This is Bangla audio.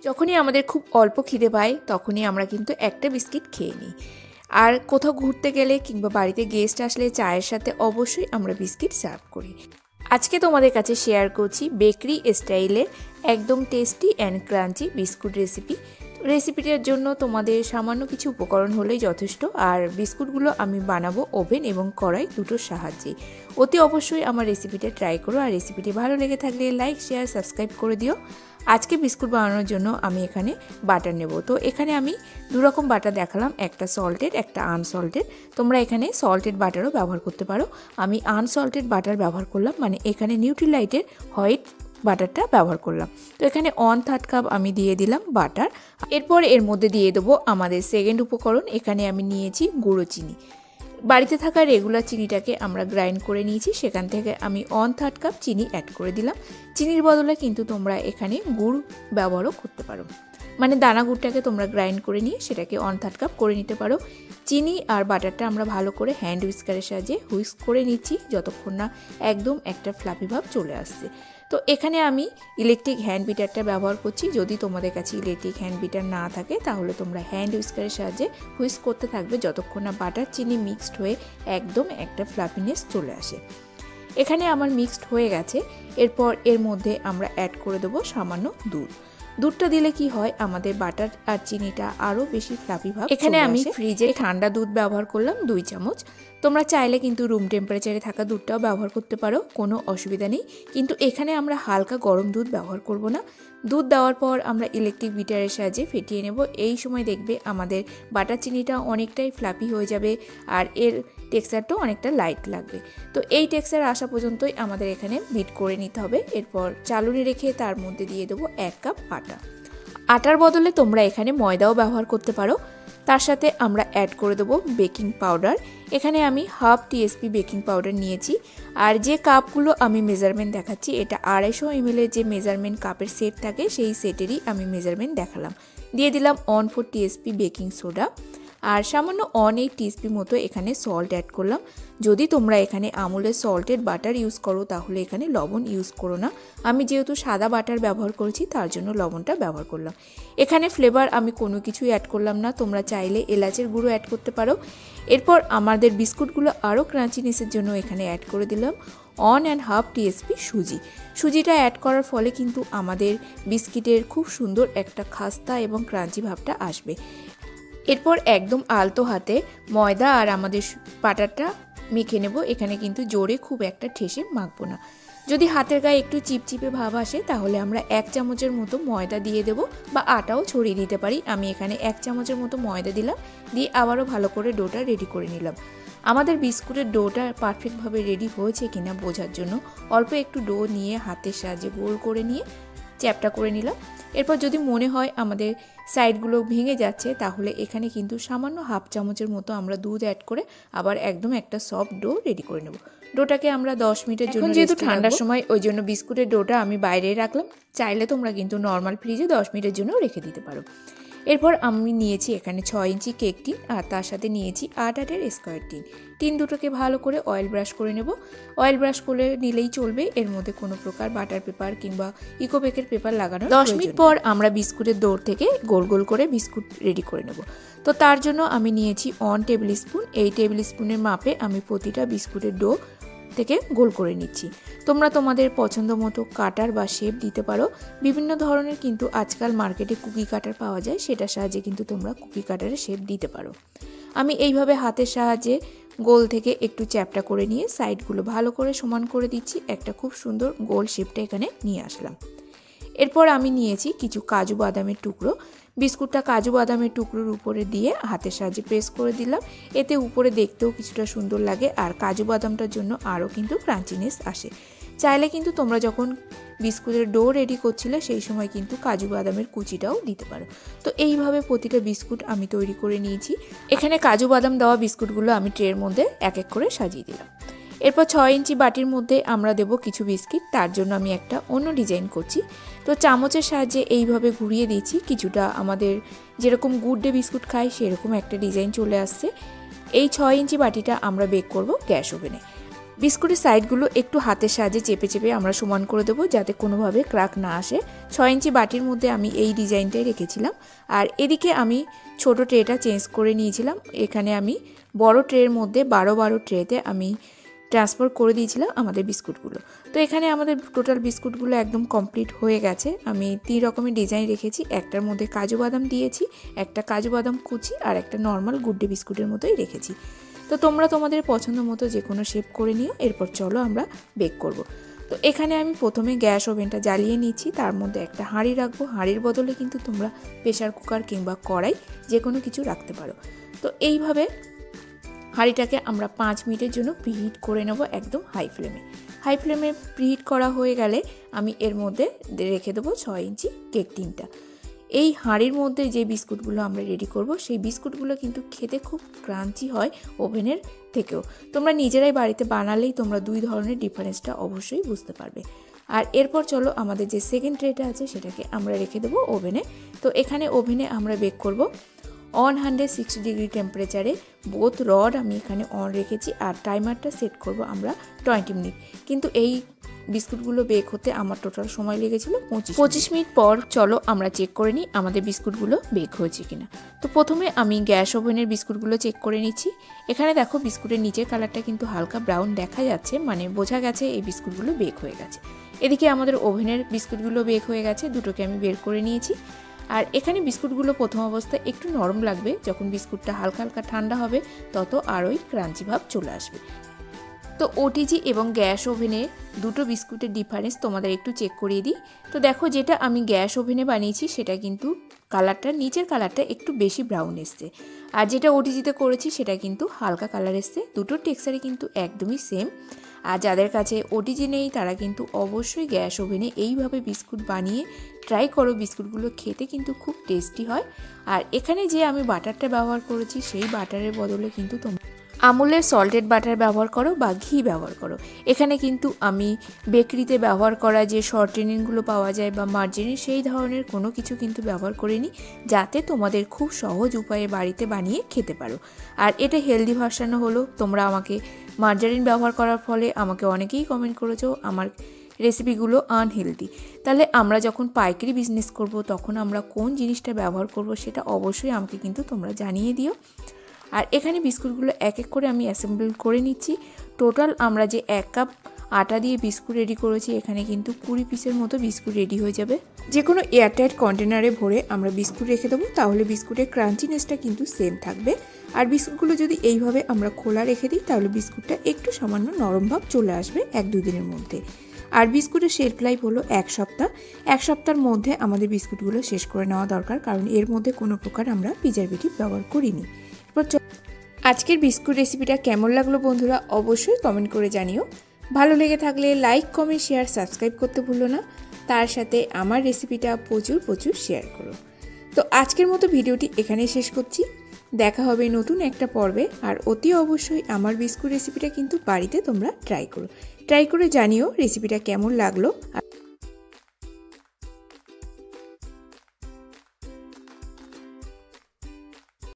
যখনই আমাদের খুব অল্প খিদে পায় তখনই আমরা কিন্তু একটা বিস্কিট খেয়ে নিই। আর কোথাও ঘুরতে গেলে কিংবা বাড়িতে গেস্ট আসলে চায়ের সাথে অবশ্যই আমরা বিস্কিট সার্ভ করি। আজকে তোমাদের কাছে শেয়ার করছি বেকারি স্টাইলের একদম tasty and crunchy biscuit recipe. রেসিপিটার জন্য তোমাদের সামান্য কিছু উপকরণ হলেই যথেষ্ট। আর বিস্কুটগুলো আমি বানাবো ওভেন এবং কড়াই দুটোর সাহায্যে। অতি অবশ্যই আমার রেসিপিটা ট্রাই করো। আর রেসিপিটি ভালো লেগে থাকলে লাইক শেয়ার সাবস্ক্রাইব করে দিও। আজকে বিস্কুট বানানোর জন্য আমি এখানে বাটার নেব। তো এখানে আমি দুরকম বাটার দেখালাম, একটা সল্টেড একটা আনসল্টেড। তোমরা এখানে সল্টেড বাটারও ব্যবহার করতে পারো। আমি আনসল্টেড বাটার ব্যবহার করলাম, মানে এখানে নিউট্রিলাইটের হোয়াইট বাটারটা ব্যবহার করলাম। তো এখানে 1/3 কাপ আমি দিয়ে দিলাম বাটার। এরপর এর মধ্যে দিয়ে দেবো আমাদের সেকেন্ড উপকরণ। এখানে আমি নিয়েছি গুঁড়ো চিনি। বাড়িতে থাকা রেগুলার চিনিটাকে আমরা গ্রাইন্ড করে নিয়েছি, সেখান থেকে আমি 1/3 কাপ চিনি অ্যাড করে দিলাম। চিনির বদলে কিন্তু তোমরা এখানে গুড় ব্যবহারও করতে পারো, মানে দানা গুড়টাকে তোমরা গ্রাইন্ড করে নিয়ে সেটাকে 1/3 কাপ করে নিতে পারো। চিনি আর বাটারটা আমরা ভালো করে হ্যান্ড হুইস্কারের সাহায্যে হুইস্ক করে নিচ্ছি যতক্ষণ না একদম একটা ফ্লাফি ভাব চলে আসছে। তো এখানে আমি ইলেকট্রিক হ্যান্ড বিটারটা ব্যবহার করছি। যদি তোমাদের কাছে ইলেকট্রিক হ্যান্ড বিটার না থাকে তাহলে তোমরা হ্যান্ড হুইস্কারের সাহায্যে হুইস্ক করতে থাকবে যতক্ষণ না বাটার চিনি মিক্সড হয়ে একদম একটা ফ্লাফিনেস চলে আসে। এখানে আমার মিক্সড হয়ে গেছে। এরপর এর মধ্যে আমরা অ্যাড করে দেবো সামান্য দুধ। দুধটা দিলে কি হয়, আমাদের বাটার আর চিনিটা আরও বেশি ফ্লাফি ভাব। এখানে আমি ফ্রিজে ঠান্ডা দুধ ব্যবহার করলাম 2 চামচ। তোমরা চাইলে কিন্তু রুম টেম্পারেচারে থাকা দুধটাও ব্যবহার করতে পারো, কোনো অসুবিধা নেই। কিন্তু এখানে আমরা হালকা গরম দুধ ব্যবহার করব না। দুধ দেওয়ার পর আমরা ইলেকট্রিক বিটারের সাহায্যে ফেটিয়ে নেব। এই সময় দেখবে আমাদের বাটার চিনিটা অনেকটাই ফ্লাফি হয়ে যাবে আর এর টেক্সচারটাও অনেকটা লাইট লাগবে। তো এই টেক্সচার আসা পর্যন্তই আমাদের এখানে বিট করে নিতে হবে। এরপর চালুনি রেখে তার মধ্যে দিয়ে দেবো 1 কাপ আটা। আটার বদলে তোমরা এখানে ময়দাও ব্যবহার করতে পারো। তার সাথে আমরা অ্যাড করে দেবো বেকিং পাউডার। এখানে আমি 1/2 টিএসপি বেকিং পাউডার নিয়েছি। আর যে কাপগুলো আমি মেজারমেন্ট দেখাচ্ছি এটা 250 ml যে মেজারমেন্ট কাপের সেট থাকে সেই সেটেরই আমি মেজারমেন্ট দেখালাম। দিয়ে দিলাম 1/4 টিএসপি বেকিং সোডা আর সামান্য 1/8 টিএসপি মতো এখানে সল্ট অ্যাড করলাম। যদি তোমরা এখানে আমুলের সল্টেড বাটার ইউজ করো তাহলে এখানে লবণ ইউজ করো না। আমি যেহেতু সাদা বাটার ব্যবহার করেছি তার জন্য লবণটা ব্যবহার করলাম। এখানে ফ্লেভার আমি কোনো কিছুই অ্যাড করলাম না, তোমরা চাইলে এলাচের গুঁড়ো অ্যাড করতে পারো। এরপর আমাদের বিস্কুটগুলো আরও ক্রাঞ্চিনেসের জন্য এখানে অ্যাড করে দিলাম 1.5 টিএসপি সুজি। সুজিটা অ্যাড করার ফলে কিন্তু আমাদের বিস্কিটের খুব সুন্দর একটা খাস্তা এবং ক্রাঞ্চি ভাবটা আসবে। এরপর একদম আলতো হাতে ময়দা আর আমাদের বাটারটা মেখে নেব। এখানে কিন্তু জোরে খুব একটা ঠেসে মাখবো না। যদি হাতের গায়ে একটু চিপচিপে ভাব আসে তাহলে আমরা 1 চামচের মতো ময়দা দিয়ে দেব বা আটাও ছড়িয়ে দিতে পারি। আমি এখানে 1 চামচের মতো ময়দা দিলাম, দিয়ে আবারও ভালো করে ডোটা রেডি করে নিলাম। আমাদের বিস্কুটের ডোটা পারফেক্টভাবে রেডি হয়েছে কিনা বোঝার জন্য অল্প একটু ডো নিয়ে হাতের সাহায্যে গোল করে নিয়ে চ্যাপটা করে নিলাম। এরপর যদি মনে হয় আমাদের সাইডগুলো ভেঙে যাচ্ছে তাহলে এখানে কিন্তু সামান্য 1/2 চামচের মতো আমরা দুধ অ্যাড করে আবার একদম একটা সফট ডো রেডি করে নেব। ডোটাকে আমরা 10 মিনিটের জন্য, যেহেতু ঠান্ডার সময় ওই জন্য বিস্কুটের ডোটা আমি বাইরে রাখলাম। চাইলে তোমরা কিন্তু নর্মাল ফ্রিজে 10 মিনিটের জন্য রেখে দিতে পারো। এরপর আমি নিয়েছি এখানে 6 ইঞ্চি কেক টিন আর তার সাথে নিয়েছি 8 আটের স্কোয়ার টিন। টিন দুটোকে ভালো করে অয়েল ব্রাশ করে নেব। অয়েল ব্রাশ করে নিলেই চলবে, এর মধ্যে কোনো প্রকার বাটার পেপার কিংবা ইকো বেকের পেপার লাগানো। 10 মিনিট পর আমরা বিস্কুটের ডোর থেকে গোল গোল করে বিস্কুট রেডি করে নেব। তো তার জন্য আমি নিয়েছি 1 টেবিল স্পুন। এই টেবিল স্পুনের মাপে আমি প্রতিটা বিস্কুটের ডো থেকে গোল করে নিচ্ছি। তোমরা তোমাদের পছন্দ মতো কাটার বা শেপ দিতে পারো। বিভিন্ন ধরনের কিন্তু আজকাল মার্কেটে কুকি কাটার পাওয়া যায়, সেটার সাহায্যে কিন্তু তোমরা কুকি কাটারের শেপ দিতে পারো। আমি এইভাবে হাতের সাহায্যে গোল থেকে একটু চ্যাপটা করে নিয়ে সাইডগুলো ভালো করে সমান করে দিচ্ছি। একটা খুব সুন্দর গোল শেপটা এখানে নিয়ে আসলাম। এরপর আমি নিয়েছি কিছু কাজু বাদামের টুকরো। বিস্কুটটা কাজু বাদামের টুকরোর উপরে দিয়ে হাতের সাহায্যে প্রেস করে দিলাম। এতে উপরে দেখতেও কিছুটা সুন্দর লাগে আর কাজু বাদামটার জন্য আরও কিন্তু ক্রাঞ্চিনেস আসে। চাইলে কিন্তু তোমরা যখন বিস্কুটের ডো রেডি করছিলে সেই সময় কিন্তু কাজু বাদামের কুচিটাও দিতে পারো। তো এইভাবে প্রতিটা বিস্কুট আমি তৈরি করে নিয়েছি। এখানে কাজু বাদাম দেওয়া বিস্কুটগুলো আমি ট্রের মধ্যে এক এক করে সাজিয়ে দিলাম। এরপর 6 ইঞ্চি বাটির মধ্যে আমরা দেব কিছু বিস্কিট। তার জন্য আমি একটা অন্য ডিজাইন করছি। তো চামচের সাহায্যে এইভাবে ঘুরিয়ে দিয়েছি, কিছুটা আমাদের যেরকম গুড ডে বিস্কুট খাই সেরকম একটা ডিজাইন চলে আসছে। এই 6 ইঞ্চি বাটিটা আমরা বেক করব গ্যাস ওভেনে। বিস্কুটের সাইডগুলো একটু হাতের সাহায্যে চেপে চেপে আমরা সমান করে দেবো, যাতে কোনোভাবে ক্র্যাক না আসে। 6 ইঞ্চি বাটির মধ্যে আমি এই ডিজাইনটাই রেখেছিলাম। আর এদিকে আমি ছোট ট্রেটা চেঞ্জ করে নিয়েছিলাম। এখানে আমি বড় ট্রের মধ্যে 12 ট্রেতে আমি ট্রান্সফার করে দিয়েছিলাম আমাদের বিস্কুটগুলো। তো এখানে আমাদের টোটাল বিস্কুটগুলো একদম কমপ্লিট হয়ে গেছে। আমি 3 রকমের ডিজাইন রেখেছি। একটার মধ্যে কাজু বাদাম দিয়েছি, একটা কাজু বাদাম কুচি, আর একটা নর্মাল গুড ডে বিস্কুটের মতোই রেখেছি। তো তোমরা তোমাদের পছন্দ মতো যে কোনো শেপ করে নিও। এরপর চলো আমরা বেক করব। তো এখানে আমি প্রথমে গ্যাস ওভেনটা জ্বালিয়ে নিচ্ছি, তার মধ্যে একটা হাঁড়ি রাখবো। হাঁড়ির বদলে কিন্তু তোমরা প্রেসার কুকার কিংবা কড়াই যে কোনো কিছু রাখতে পারো। তো এইভাবে হাঁড়িটাকে আমরা 5 মিনিটের জন্য প্রিহিট করে নেব একদম হাই ফ্লেমে। হাই ফ্লেমে প্রিহিট করা হয়ে গেলে আমি এর মধ্যে রেখে দেবো 6 ইঞ্চি কেক টিনটা। এই হাঁড়ির মধ্যে যে বিস্কুটগুলো আমরা রেডি করব, সেই বিস্কুটগুলো কিন্তু খেতে খুব ক্রাঞ্চি হয় ওভেনের থেকেও। তোমরা নিজেরাই বাড়িতে বানালেই তোমরা 2 ধরনের ডিফারেন্সটা অবশ্যই বুঝতে পারবে। আর এরপর চলো আমাদের যে সেকেন্ড ট্রেটা আছে সেটাকে আমরা রেখে দেবো ওভেনে। তো এখানে ওভেনে আমরা বেক করব 160 ডিগ্রি টেম্পারেচারে। বোথ রড আমি এখানে অন রেখেছি, আর টাইমারটা সেট করব আমরা 20 মিনিট। কিন্তু এই বিস্কুটগুলো বেক হতে আমার টোটাল সময় লেগেছিল 25 মিনিট। পর চলো আমরা চেক করে নিই আমাদের বিস্কুটগুলো বেক হয়েছে কিনা। তো প্রথমে আমি গ্যাস ওভেনের বিস্কুটগুলো চেক করে নিচ্ছি। এখানে দেখো বিস্কুটের নিচের কালারটা কিন্তু হালকা ব্রাউন দেখা যাচ্ছে, মানে বোঝা গেছে এই বিস্কুটগুলো বেক হয়ে গেছে। এদিকে আমাদের ওভেনের বিস্কুটগুলো বেক হয়ে গেছে, দুটোকে আমি বের করে নিয়েছি। আর এখানে বিস্কুটগুলো প্রথম অবস্থায় একটু নরম লাগবে, যখন বিস্কুটটা হালকা হালকা ঠান্ডা হবে তত আরোই ক্রাঞ্চি ভাব চলে আসবে। তো ওটিজি এবং গ্যাস ওভেনে দুটো বিস্কুটের ডিফারেন্স তোমাদের একটু চেক করিয়ে দিই। তো দেখো যেটা আমি গ্যাস ওভেনে বানিয়েছি সেটা কিন্তু কালারটা, নিচের কালারটা একটু বেশি ব্রাউন এসছে, আর যেটা ওটিজিতে করেছি সেটা কিন্তু হালকা কালার এসছে। দুটোর টেক্সচারই কিন্তু একদমই সেম। আর যাদের কাছে ওটিজি নেই তারা কিন্তু অবশ্যই গ্যাস ওভেনে এইভাবে বিস্কুট বানিয়ে ট্রাই করো। বিস্কুটগুলো খেতে কিন্তু খুব টেস্টি হয়। আর এখানে যে আমি বাটারটা ব্যবহার করেছি, সেই বাটারের বদলে কিন্তু তোমরা আমুলের সল্টেড বাটার ব্যবহার করো বা ঘি ব্যবহার করো। এখানে কিন্তু আমি বেকারিতে ব্যবহার করা যে শর্টেনিংগুলো পাওয়া যায় বা মার্জারিন, সেই ধরনের কোনো কিছু কিন্তু ব্যবহার করিনি, যাতে তোমাদের খুব সহজ উপায়ে বাড়িতে বানিয়ে খেতে পারো। আর এটা হেলদি ভার্সানও হলো। তোমরা আমাকে মার্জারিন ব্যবহার করার ফলে আমাকে অনেকেই কমেন্ট করেছো আমার রেসিপিগুলো আনহেলদি। তাহলে আমরা যখন পাইকারি বিজনেস করব তখন আমরা কোন জিনিসটা ব্যবহার করব সেটা অবশ্যই আমাকে কিন্তু তোমরা জানিয়ে দিও। আর এখানে বিস্কুটগুলো এক এক করে আমি অ্যাসেম্বল করে নিচ্ছি। টোটাল আমরা যে 1 কাপ আটা দিয়ে বিস্কুট রেডি করেছি, এখানে কিন্তু 20 পিসের মতো বিস্কুট রেডি হয়ে যাবে। যে কোনো এয়ারটাইট কন্টেনারে ভরে আমরা বিস্কুট রেখে দেবো, তাহলে বিস্কুটের ক্রাঞ্চিনেসটা কিন্তু সেম থাকবে। আর বিস্কুটগুলো যদি এইভাবে আমরা খোলা রেখে দিই তাহলে বিস্কুটটা একটু সামান্য নরম ভাব চলে আসবে 1-2 দিনের মধ্যে। আর বিস্কুটের শেলফ লাইফ হলো 1 সপ্তাহ। 1 সপ্তাহের মধ্যে আমাদের বিস্কুটগুলো শেষ করে নেওয়া দরকার, কারণ এর মধ্যে কোনো প্রকার আমরা প্রিজারভেটিভ ব্যবহার করিনি। আজকের বিস্কুট রেসিপিটা কেমন লাগলো বন্ধুরা অবশ্যই কমেন্ট করে জানিও। ভালো লেগে থাকলে লাইক, কমেন্ট, শেয়ার, সাবস্ক্রাইব করতে ভুলো না। তার সাথে আমার রেসিপিটা প্রচুর শেয়ার করো। তো আজকের মতো ভিডিওটি এখানেই শেষ করছি। দেখা হবে নতুন একটা পর্বে। আর অতি অবশ্যই আমার বিস্কুট রেসিপিটা কিন্তু বাড়িতে তোমরা ট্রাই করে জানিও রেসিপিটা কেমন লাগলো।